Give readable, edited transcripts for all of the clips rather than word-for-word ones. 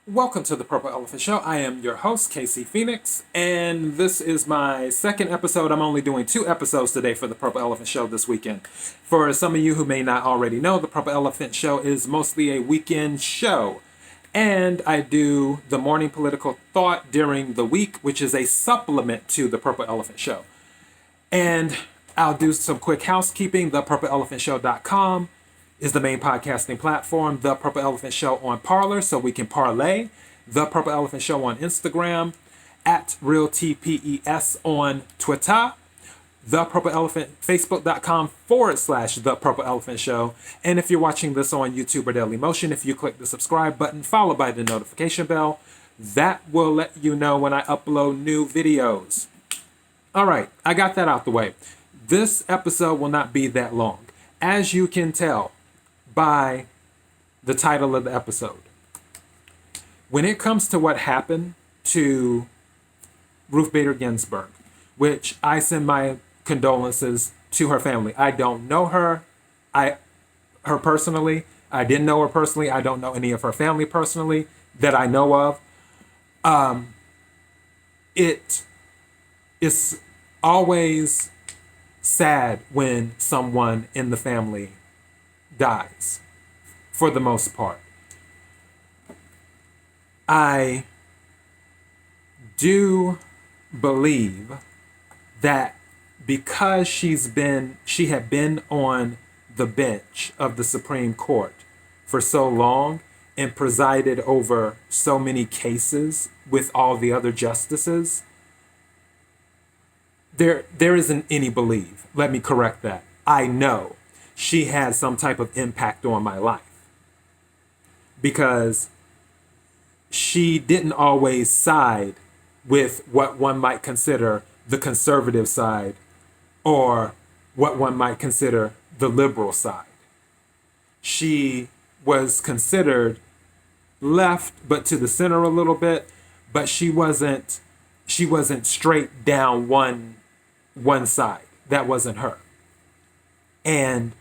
Welcome to the Purple Elephant Show. I am your host, Casey Phoenix, and this is my second episode. I'm only doing 2 episodes today for the Purple Elephant Show this weekend. For some of you who may not already know, the Purple Elephant Show is mostly a weekend show. And I do the morning political thought during the week, which is a supplement to the Purple Elephant Show. And I'll do some quick housekeeping. ThePurpleElephantShow.com is the main podcasting platform. The Purple Elephant Show on Parler, so we can parlay. The Purple Elephant Show on Instagram. At Real TPES on Twitter. The Purple Elephant, Facebook.com/The Purple Elephant Show. And if you're watching this on YouTube or Daily Motion, if you click the subscribe button followed by the notification bell, that will let you know when I upload new videos. All right, I got that out the way. This episode will not be that long. As you can tell by the title of the episode, when it comes to what happened to Ruth Bader Ginsburg, which I send my condolences to her family. I don't know her, her personally. I didn't know her personally. I don't know any of her family personally that I know of. It is always sad when someone in the family dies, for the most part. I do believe that because she had been on the bench of the Supreme Court for so long and presided over so many cases with all the other justices, there isn't any belief. Let me correct that. I know she had some type of impact on my life because she didn't always side with what one might consider the conservative side or what one might consider the liberal side. She was considered left, but to the center a little bit, but she wasn't straight down one side. That wasn't her. And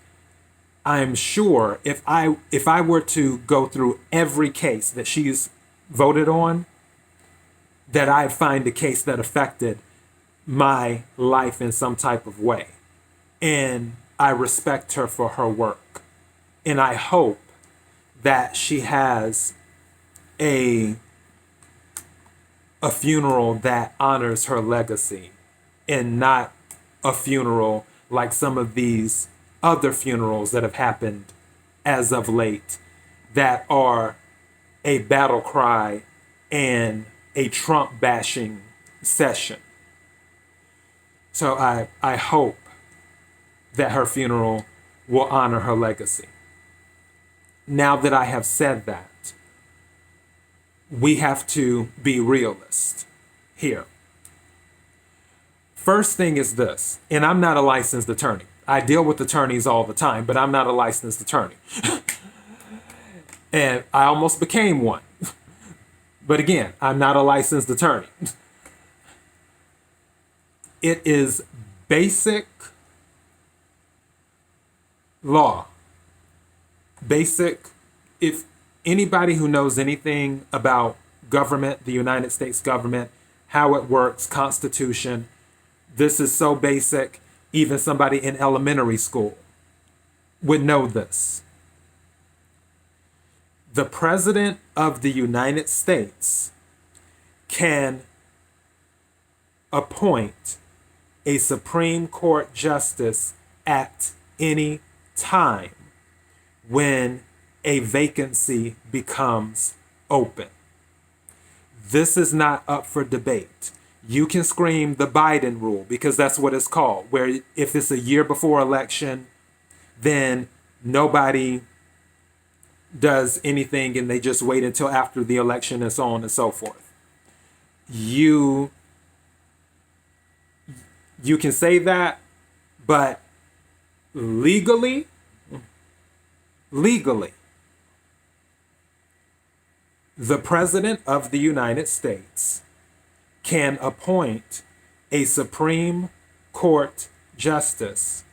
I'm sure if I were to go through every case that she's voted on, that I'd find a case that affected my life in some type of way. And I respect her for her work. And I hope that she has a funeral that honors her legacy and not a funeral like some of these other funerals that have happened as of late that are a battle cry and a Trump bashing session. So I hope that her funeral will honor her legacy. Now that I have said that, we have to be realists here. First thing is this, and I'm not a licensed attorney. I deal with attorneys all the time, but I'm not a licensed attorney. And I almost became one. But again, I'm not a licensed attorney. It is basic law. If anybody who knows anything about government, the United States government, how it works, Constitution, this is so basic, even somebody in elementary school would know this. The President of the United States can appoint a Supreme Court justice at any time when a vacancy becomes open. This is not up for debate. You can scream the Biden rule because that's what it's called, where if it's a year before election, then nobody does anything and they just wait until after the election and so on and so forth. You can say that, but legally, the President of the United States can appoint a Supreme Court justice,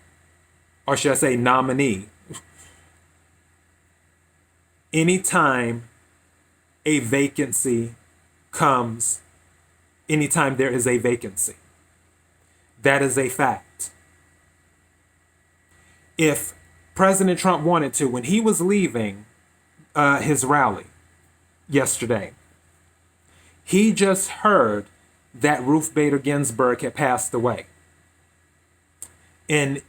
or should I say nominee, anytime a vacancy comes anytime there is a vacancy. That is a fact. If President Trump wanted to, when he was leaving his rally yesterday, he just heard that Ruth Bader Ginsburg had passed away. And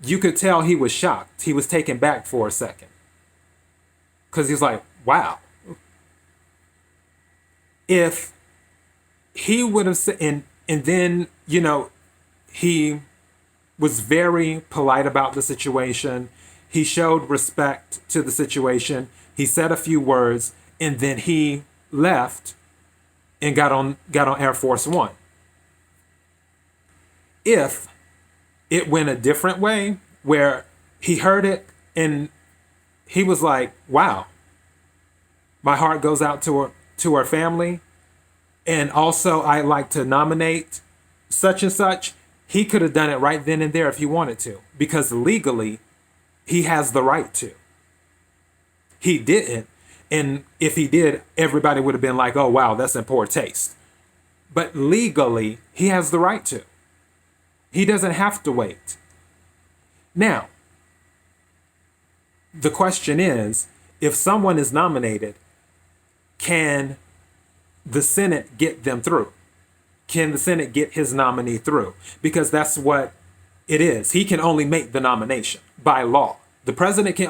you could tell he was shocked. He was taken back for a second. Because he's like, wow. If he would have said, and then, you know, he was very polite about the situation. He showed respect to the situation. He said a few words, and then he left and got on Air Force One. If it went a different way, where he heard it and he was like, wow, my heart goes out to her family. And also I'd like to nominate such and such. He could have done it right then and there if he wanted to, because legally he has the right to. He didn't. And if he did, everybody would have been like, oh, wow, that's in poor taste. But legally, he has the right to. He doesn't have to wait. Now, the question is, if someone is nominated, can the Senate get them through? Can the Senate get his nominee through? Because that's what it is. He can only make the nomination by law. The president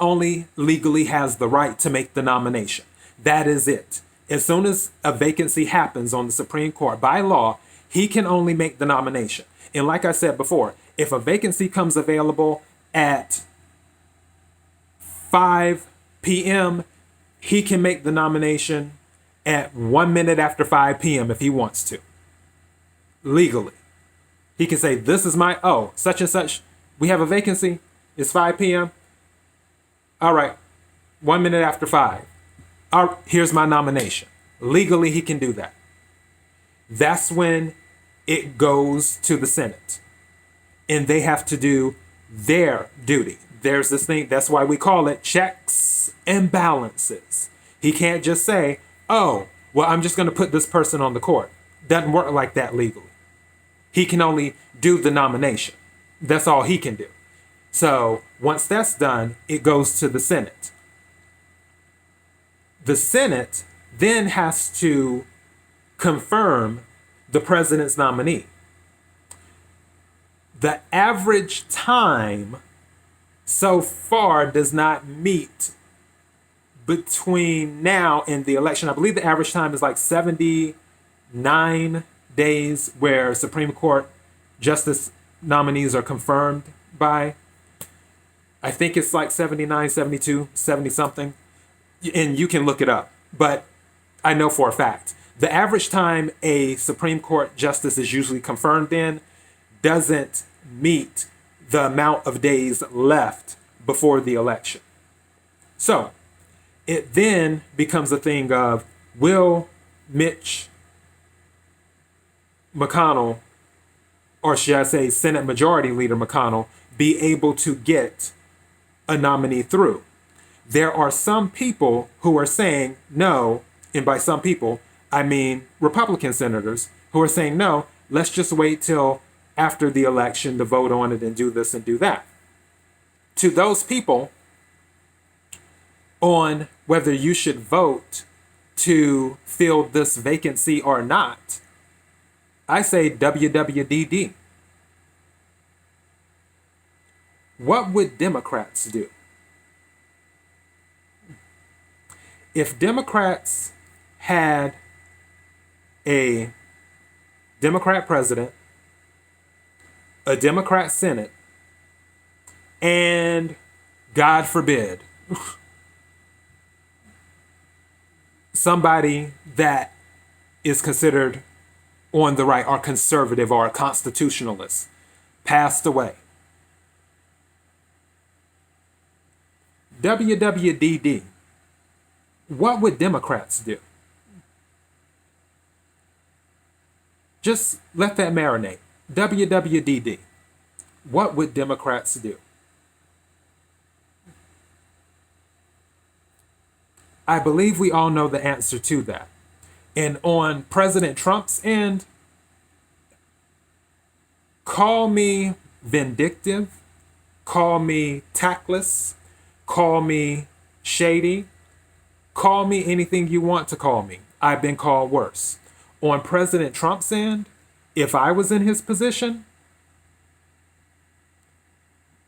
only legally has the right to make the nomination. That is it. As soon as a vacancy happens on the Supreme Court by law, he can only make the nomination. And like I said before, if a vacancy comes available at 5 p.m., he can make the nomination at 1 minute after 5 p.m. if he wants to. Legally. He can say, this is such and such, we have a vacancy. It's 5 p.m. All right. 1 minute after 5. Here's my nomination. Legally, he can do that. That's when it goes to the Senate. And they have to do their duty. There's this thing, that's why we call it checks and balances. He can't just say, oh, well, I'm just going to put this person on the court. Doesn't work like that legally. He can only do the nomination. That's all he can do. So once that's done, it goes to the Senate. The Senate then has to confirm the president's nominee. The average time so far does not meet between now and the election. I believe the average time is like 79 days where Supreme Court justice nominees are confirmed by. I think it's like 79, 72, 70 something. And you can look it up. But I know for a fact, the average time a Supreme Court justice is usually confirmed in doesn't meet the amount of days left before the election. So it then becomes a thing of, will Mitch McConnell, or should I say Senate Majority Leader McConnell, be able to get a nominee through? There are some people who are saying no, and by some people, I mean Republican senators, who are saying no, let's just wait till after the election to vote on it and do this and do that. To those people, on whether you should vote to fill this vacancy or not, I say WWDD. What would Democrats do? If Democrats had a Democrat president, a Democrat Senate, and God forbid, somebody that is considered on the right or conservative or a constitutionalist passed away. WWDD. What would Democrats do? Just let that marinate. WWDD. What would Democrats do? I believe we all know the answer to that. And on President Trump's end, call me vindictive, call me tactless, call me shady, call me anything you want to call me. I've been called worse. On President Trump's end, if I was in his position,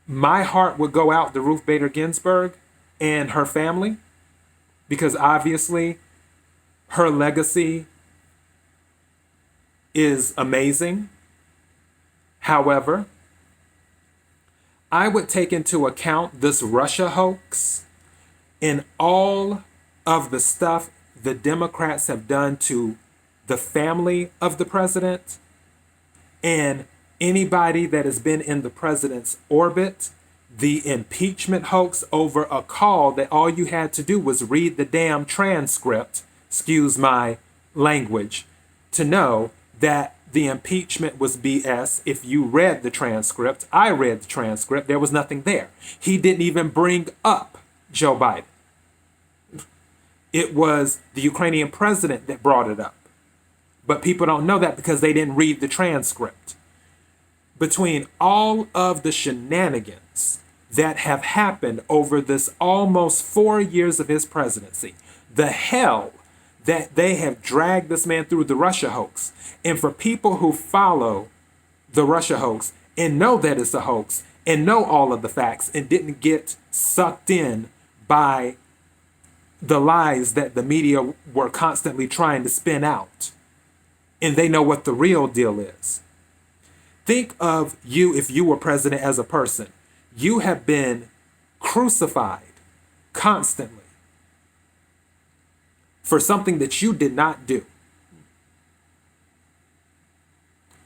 my heart would go out to Ruth Bader Ginsburg and her family, because obviously her legacy is amazing. However, I would take into account this Russia hoax and all of the stuff the Democrats have done to the family of the president and anybody that has been in the president's orbit, the impeachment hoax over a call that all you had to do was read the damn transcript, excuse my language, to know that the impeachment was BS. If you read the transcript, I read the transcript, there was nothing there. He didn't even bring up Joe Biden. It was the Ukrainian president that brought it up. But people don't know that because they didn't read the transcript. Between all of the shenanigans that have happened over this almost 4 years of his presidency, the hell that they have dragged this man through the Russia hoax. And for people who follow the Russia hoax and know that it's a hoax and know all of the facts and didn't get sucked in by the lies that the media were constantly trying to spin out, and they know what the real deal is. Think of you if you were president as a person. You have been crucified constantly for something that you did not do.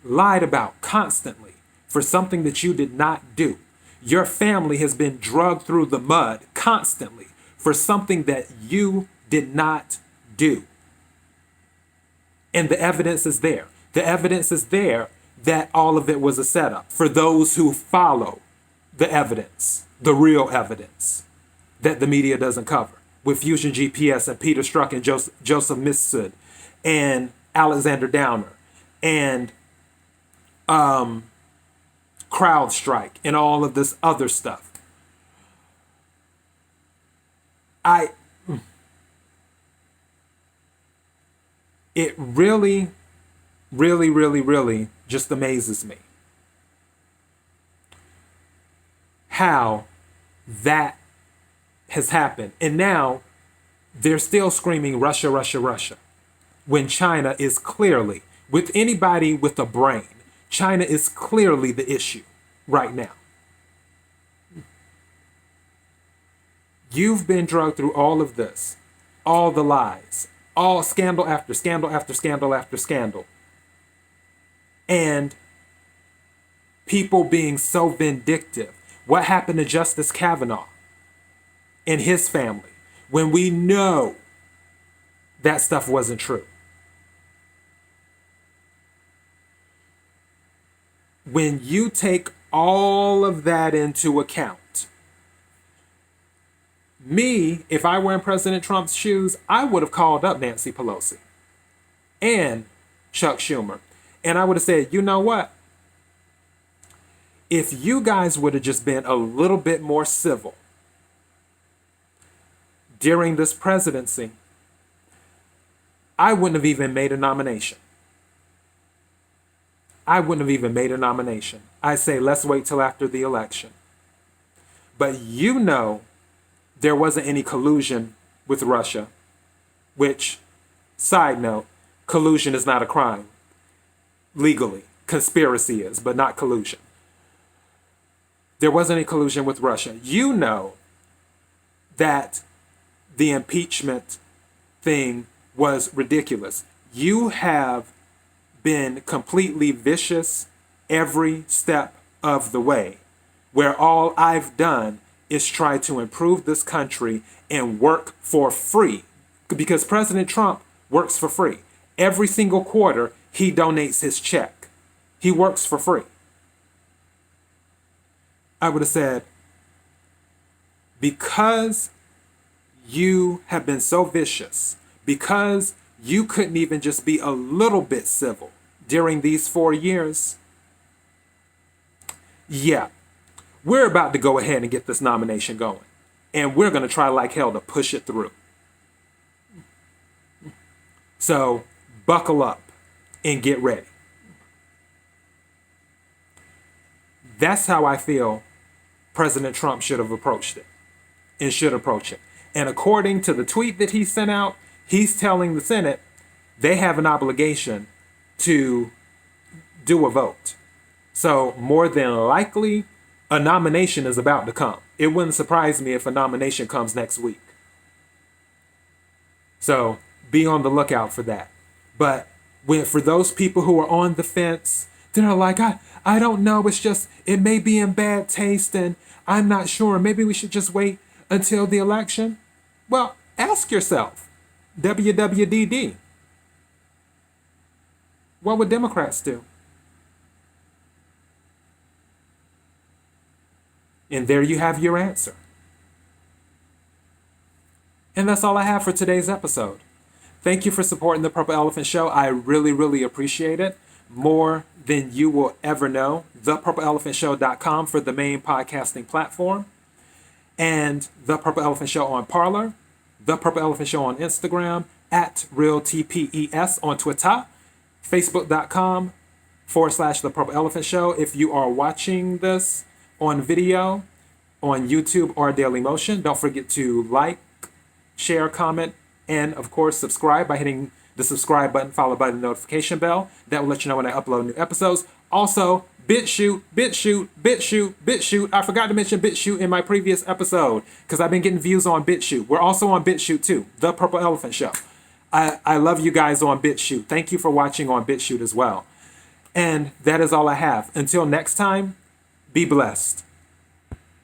Lied about constantly for something that you did not do. Your family has been dragged through the mud constantly for something that you did not do. And the evidence is there. The evidence is there that all of it was a setup for those who follow the evidence, the real evidence that the media doesn't cover, with Fusion GPS and Peter Strzok and Joseph Mifsud and Alexander Downer and CrowdStrike and all of this other stuff. It really, really, really, really just amazes me how that has happened. And now they're still screaming Russia, Russia, Russia, when China is clearly, with anybody with a brain, China is clearly the issue right now. You've been drugged through all of this, all the lies, all scandal after scandal after scandal after scandal. And people being so vindictive. What happened to Justice Kavanaugh and his family when we know that stuff wasn't true? When you take all of that into account, me, if I were in President Trump's shoes, I would have called up Nancy Pelosi and Chuck Schumer. And I would have said, you know what? If you guys would have just been a little bit more civil during this presidency, I wouldn't have even made a nomination. I wouldn't have even made a nomination. I say, let's wait till after the election. But you know, there wasn't any collusion with Russia, which, side note, collusion is not a crime. Legally, conspiracy is, but not collusion. There wasn't any collusion with Russia. You know that the impeachment thing was ridiculous. You have been completely vicious every step of the way, where all I've done is try to improve this country and work for free, because President Trump works for free. Every single quarter, he donates his check. He works for free. I would have said, because you have been so vicious, because you couldn't even just be a little bit civil during these 4 years, yeah, we're about to go ahead and get this nomination going. And we're going to try like hell to push it through. So buckle up and get ready. That's how I feel President Trump should have approached it and should approach it. And according to the tweet that he sent out, he's telling the Senate they have an obligation to do a vote. So more than likely, a nomination is about to come. It wouldn't surprise me if a nomination comes next week. So be on the lookout for that. But for those people who are on the fence, they're like, I don't know. It's just, it may be in bad taste and I'm not sure. Maybe we should just wait until the election. Well, ask yourself, WWDD, what would Democrats do? And there you have your answer. And that's all I have for today's episode. Thank you for supporting the Purple Elephant Show. I really, really appreciate it. More than you will ever know. ThePurpleElephantShow.com for the main podcasting platform. And The Purple Elephant Show on Parler. The Purple Elephant Show on Instagram. At RealTPES on Twitter. Facebook.com/The Purple Elephant Show. If you are watching this on video, on YouTube or Dailymotion, don't forget to like, share, comment, and of course subscribe by hitting the subscribe button followed by the notification bell. That will let you know when I upload new episodes. Also, BitChute. I forgot to mention BitChute in my previous episode because I've been getting views on BitChute. We're also on BitChute too, The Purple Elephant Show. I love you guys on BitChute. Thank you for watching on BitChute as well. And that is all I have. Until next time, be blessed.